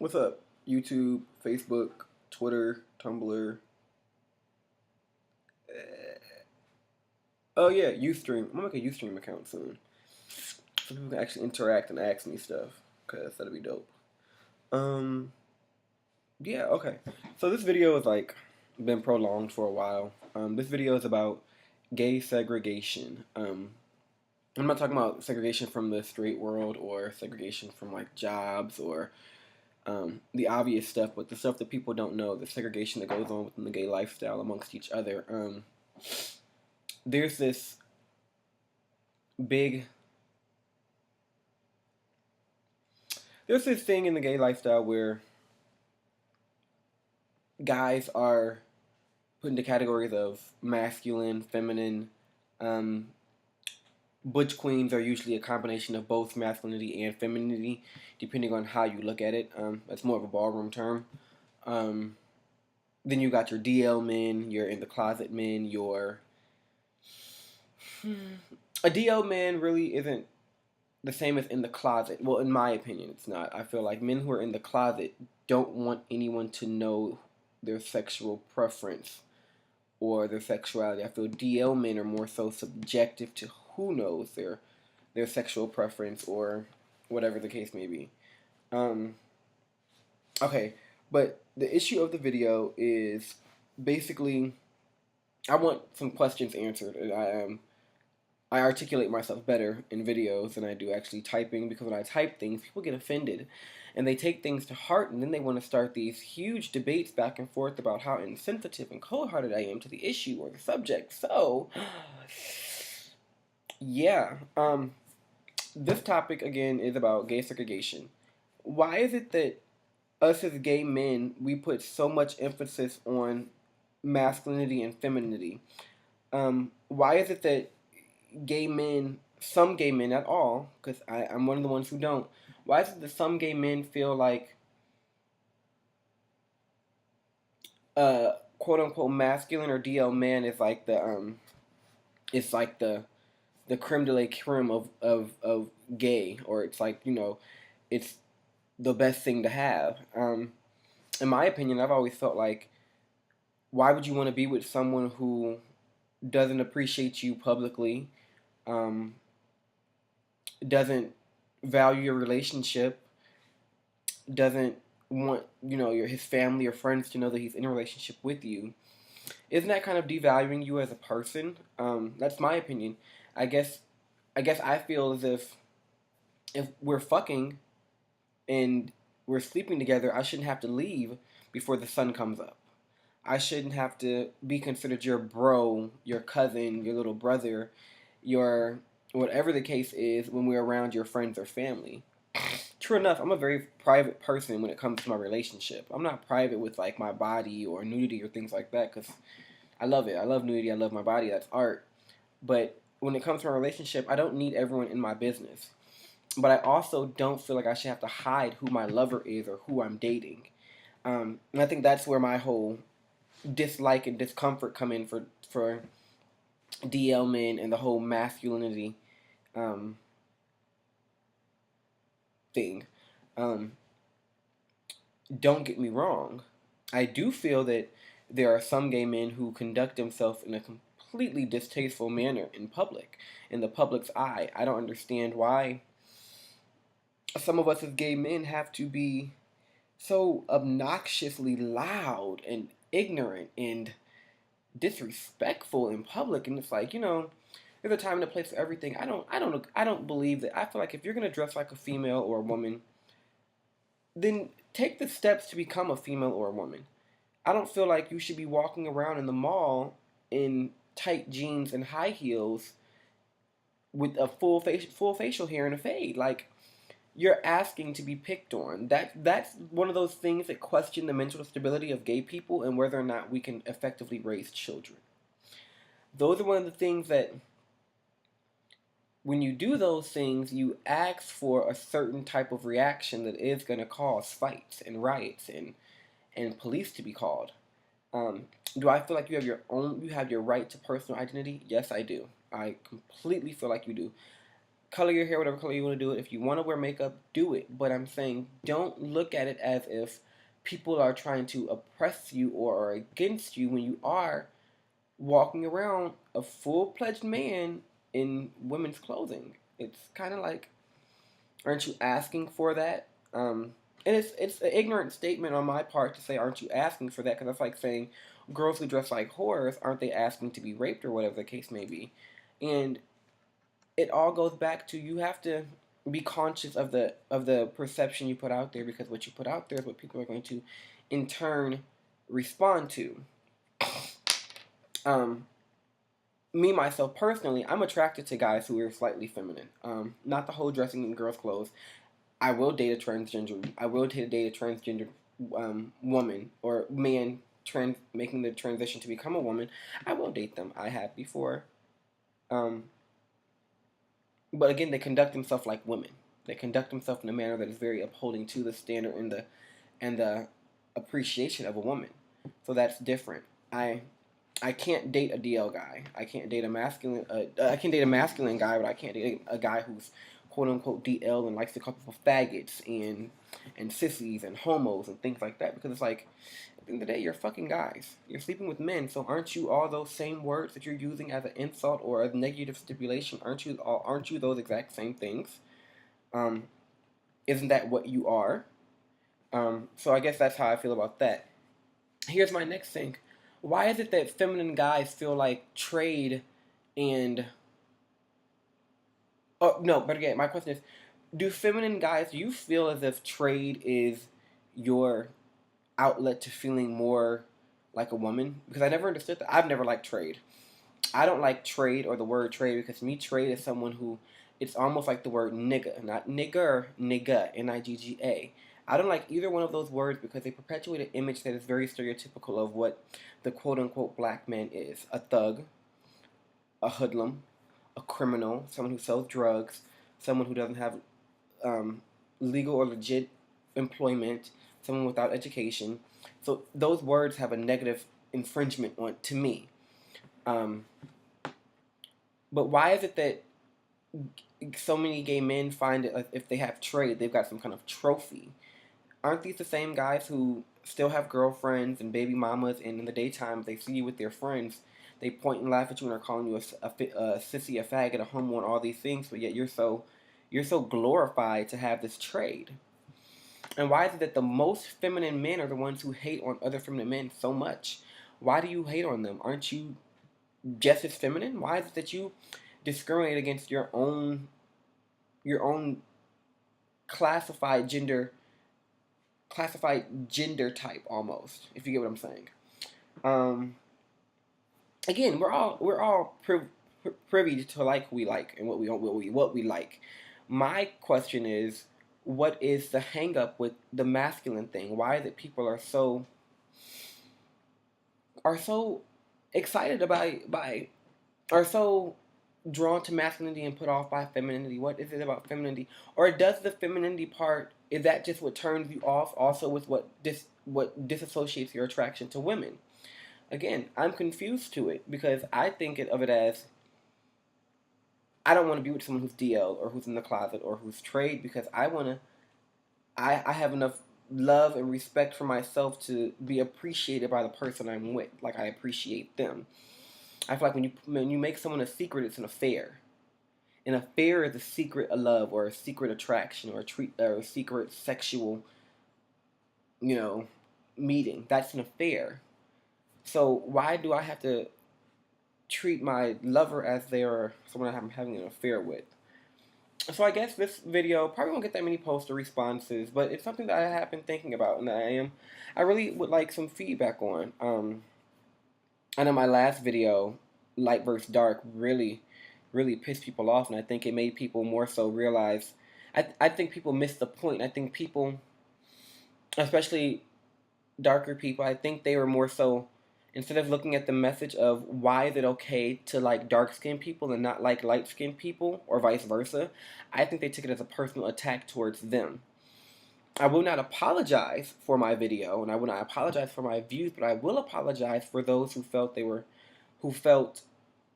What's up? YouTube, Facebook, Twitter, Tumblr. Oh yeah, Ustream. I'm gonna make a Ustream account soon, so people can actually interact and ask me stuff. Cause that'd be dope. Um, yeah, okay. So this video is like been prolonged for a while. This video is about gay segregation. I'm not talking about segregation from the straight world or segregation from like jobs or the obvious stuff, but the stuff that people don't know, the segregation that goes on within the gay lifestyle amongst each other. There's this big, there's this thing in the gay lifestyle where guys are put into categories of masculine, feminine. Um, Butch queens are usually a combination of both masculinity and femininity, depending on how you look at it. That's more of a ballroom term. Um, then you got your DL men, your in the closet men, your a DL man really isn't the same as in the closet. Well, in my opinion, it's not. I feel like men who are in the closet don't want anyone to know their sexual preference or their sexuality. I feel DL men are more so subjective to who knows their sexual preference or whatever the case may be. Um, okay, but the issue of the video is basically I want some questions answered, and I articulate myself better in videos than I do actually typing, because when I type things, people get offended and they take things to heart, and then they want to start these huge debates back and forth about how insensitive and cold-hearted I am to the issue or the subject. So, yeah, this topic again is about gay segregation. Why is it that us as gay men, we put so much emphasis on masculinity and femininity? Why is it that gay men, some gay men, not all, because I'm one of the ones who don't. Why is it that some gay men feel like quote unquote masculine or DL man is like it's like the creme de la creme of gay, or it's like, it's the best thing to have. In my opinion, I've always felt like, why would you want to be with someone who doesn't appreciate you publicly, um, doesn't value your relationship, doesn't want your his family or friends to know that he's in a relationship with you? Isn't that kind of devaluing you as a person? That's my opinion. I guess I feel as if we're fucking and we're sleeping together, I shouldn't have to leave before the sun comes up. I shouldn't have to be considered your bro, your cousin, your little brother, your whatever the case is when we're around your friends or family. True enough, I'm a very private person when it comes to my relationship. I'm not private with like my body or nudity or things like that, because I love it. I love nudity. I love my body. That's art. But when it comes to my relationship, I don't need everyone in my business. But I also don't feel like I should have to hide who my lover is or who I'm dating. And I think that's where my whole dislike and discomfort come in for DL men and the whole masculinity um, thing. Um, don't get me wrong. I do feel that there are some gay men who conduct themselves in a completely distasteful manner in public, in the public's eye. I don't understand why some of us as gay men have to be so obnoxiously loud and ignorant and disrespectful in public. And it's like, there's a time and a place for everything. I don't believe that. I feel like if you're gonna dress like a female or a woman, then take the steps to become a female or a woman. I don't feel like you should be walking around in the mall in tight jeans and high heels with a full facial hair and a fade. Like, you're asking to be picked on. That's one of those things that question the mental stability of gay people and whether or not we can effectively raise children. Those are one of the things that, when you do those things, you ask for a certain type of reaction that is going to cause fights and riots and police to be called. Do I feel like you have your right to personal identity? Yes, I do. I completely feel like you do. color your hair whatever color you want to do it. If you want to wear makeup, do it. But I'm saying don't look at it as if people are trying to oppress you or are against you when you are walking around a full-fledged man in women's clothing. It's kind of like, aren't you asking for that? And it's an ignorant statement on my part to say, aren't you asking for that? Because that's like saying girls who dress like whores, aren't they asking to be raped or whatever the case may be? And it all goes back to, you have to be conscious of the perception you put out there, because what you put out there is what people are going to in turn respond to. Um, Me myself personally, I'm attracted to guys who are slightly feminine. Not the whole dressing in girls' clothes. I will date a transgender. I will date a transgender woman or man making the transition to become a woman. I will date them. I have before. Um, but again, they conduct themselves like women. They conduct themselves in a manner that is very upholding to the standard and the appreciation of a woman. So that's different. I can't date a DL guy. I can't date a masculine. I can date a masculine guy, but I can't date a guy who's quote unquote DL and likes to call people faggots and sissies and homos and things like that. Because it's like, at the end of the day, you're fucking guys. You're sleeping with men. So aren't you all those same words that you're using as an insult or a negative stipulation? Aren't you those exact same things? Isn't that what you are? So I guess that's how I feel about that. Here's my next thing. Why is it that feminine guys feel like trade and... Oh, no, but again, my question is, do feminine guys, do you feel as if trade is your outlet to feeling more like a woman? Because I never understood that. I've never liked trade. I don't like trade or the word trade, because to me, trade is someone who, it's almost like the word nigga, not nigger, nigga, Nigga. I don't like either one of those words because they perpetuate an image that is very stereotypical of what the quote-unquote black man is. A thug, a hoodlum, a criminal, someone who sells drugs, someone who doesn't have legal or legit employment, someone without education. So those words have a negative infringement on to me. But why is it that so many gay men find it like if they have trade, they've got some kind of trophy? Aren't these the same guys who still have girlfriends and baby mamas, and in the daytime they see you with their friends, they point and laugh at you and are calling you a sissy, a faggot, a homo, and all these things, but yet you're so glorified to have this trade? And why is it that the most feminine men are the ones who hate on other feminine men so much? Why do you hate on them? Aren't you just as feminine? Why is it that you discriminate against your own classified gender type, almost, if you get what I'm saying? Again, we're all privy to like who we like and what we like. My question is, what is the hang up with the masculine thing? Why is it people are so excited are so drawn to masculinity and put off by femininity? What is it about femininity? Or does the femininity part, is that just what turns you off also with what disassociates your attraction to women? Again, I'm confused to it because I think of it as, I don't want to be with someone who's DL or who's in the closet or who's trade, because I have enough love and respect for myself to be appreciated by the person I'm with, like I appreciate them. I feel like when you make someone a secret, it's an affair. An affair is a secret of love or a secret attraction or a secret sexual, meeting. That's an affair. So why do I have to treat my lover as they are someone I'm having an affair with? So I guess this video probably won't get that many posts or responses, but it's something that I have been thinking about, and I really would like some feedback on. I know my last video, light versus dark, really pissed people off, and I think it made people more so realize, I think people missed the point. I think people, especially darker people, I think they were more so, instead of looking at the message of why is it okay to like dark-skinned people and not like light-skinned people, or vice versa, I think they took it as a personal attack towards them. I will not apologize for my video, and I will not apologize for my views, but I will apologize for those who felt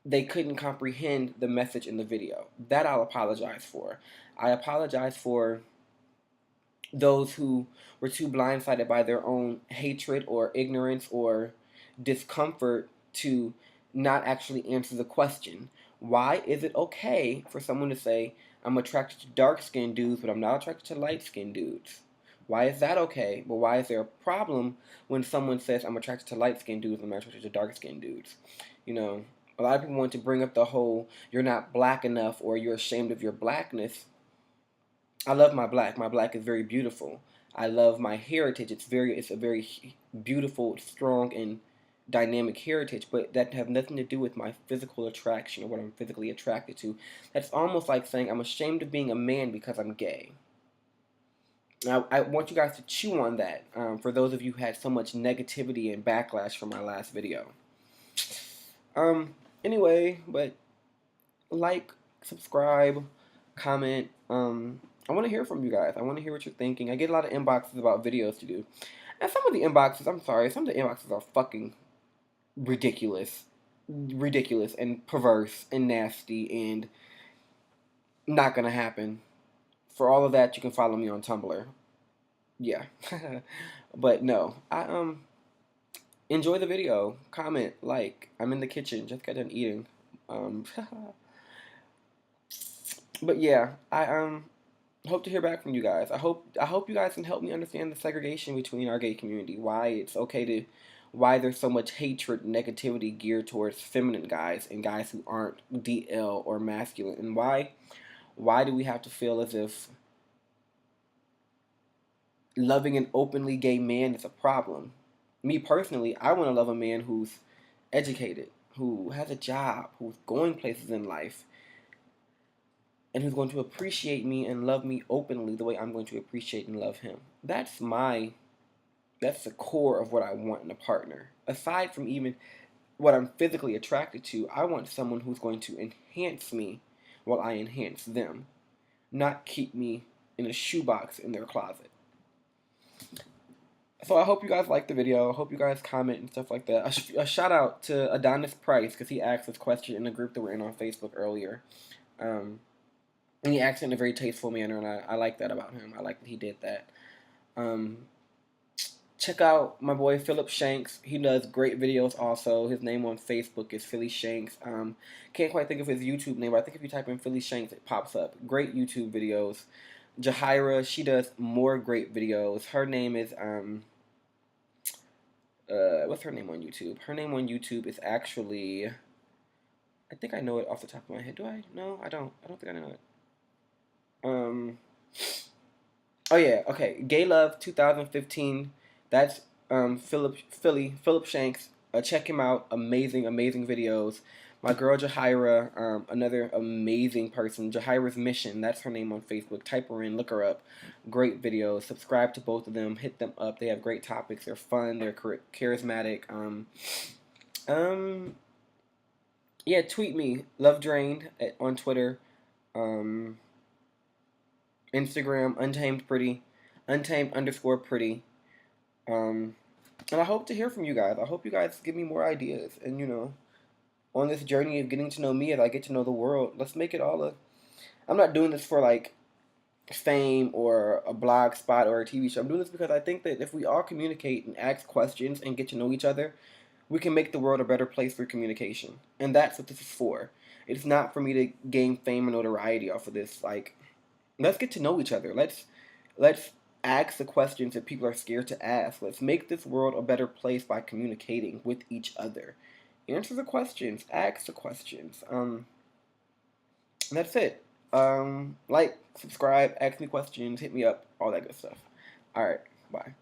they couldn't comprehend the message in the video. That I'll apologize for. I apologize for those who were too blindsided by their own hatred or ignorance or discomfort to not actually answer the question. Why is it okay for someone to say, I'm attracted to dark-skinned dudes, but I'm not attracted to light-skinned dudes? Why is that okay? But why is there a problem when someone says, I'm attracted to light-skinned dudes, and I'm attracted to dark-skinned dudes? You know, a lot of people want to bring up the whole, you're not black enough, or you're ashamed of your blackness. I love my black. My black is very beautiful. I love my heritage. It's a very beautiful, strong, and dynamic heritage. But that have nothing to do with my physical attraction or what I'm physically attracted to. That's almost like saying I'm ashamed of being a man because I'm gay. Now, I want you guys to chew on that. For those of you who had so much negativity and backlash from my last video. Anyway, but like, subscribe, comment. I want to hear from you guys. I want to hear what you're thinking. I get a lot of inboxes about videos to do. And some of the inboxes, I'm sorry, some of the inboxes are fucking ridiculous. Ridiculous and perverse and nasty and not gonna happen. For all of that, you can follow me on Tumblr. Yeah. But no. Enjoy the video. Comment, like. I'm in the kitchen. Just got done eating. But yeah, I hope to hear back from you guys. I hope you guys can help me understand the segregation between our gay community. Why there's so much hatred and negativity geared towards feminine guys and guys who aren't DL or masculine, and why do we have to feel as if loving an openly gay man is a problem? Me personally, I want to love a man who's educated, who has a job, who's going places in life, and who's going to appreciate me and love me openly the way I'm going to appreciate and love him. That's the core of what I want in a partner. Aside from even what I'm physically attracted to, I want someone who's going to enhance me while I enhance them, not keep me in a shoebox in their closet. So I hope you guys liked the video. I hope you guys comment and stuff like that. A shout out to Adonis Price, because he asked this question in the group that we're in on Facebook earlier. And he asked it in a very tasteful manner, and I like that about him. I like that he did that. Check out my boy Philip Shanks. He does great videos also. His name on Facebook is Philly Shanks. Can't quite think of his YouTube name, but I think if you type in Philly Shanks, it pops up. Great YouTube videos. Jahira, she does more great videos. Her name is, what's her name on YouTube? Her name on YouTube is actually, I think I know it off the top of my head. Do I? No, I don't. I don't think I know it. Oh yeah, okay. Gay Love 2015. That's Philip Shanks. Check him out. Amazing videos. My girl Jahira, another amazing person. Jahira's Mission. That's her name on Facebook. Type her in. Look her up. Great videos. Subscribe to both of them. Hit them up. They have great topics. They're fun. They're charismatic. Yeah. Tweet me. Love Drained on Twitter. Instagram, Untamed_pretty. And I hope to hear from you guys. I hope you guys give me more ideas. And, on this journey of getting to know me as I get to know the world, let's make it all I'm not doing this for, like, fame or a blog spot or a TV show. I'm doing this because I think that if we all communicate and ask questions and get to know each other, we can make the world a better place for communication. And that's what this is for. It's not for me to gain fame and notoriety off of this, like... Let's get to know each other. Let's ask the questions that people are scared to ask. Let's make this world a better place by communicating with each other. Answer the questions. Ask the questions. That's it. Like, subscribe, ask me questions, hit me up, all that good stuff. Alright, bye.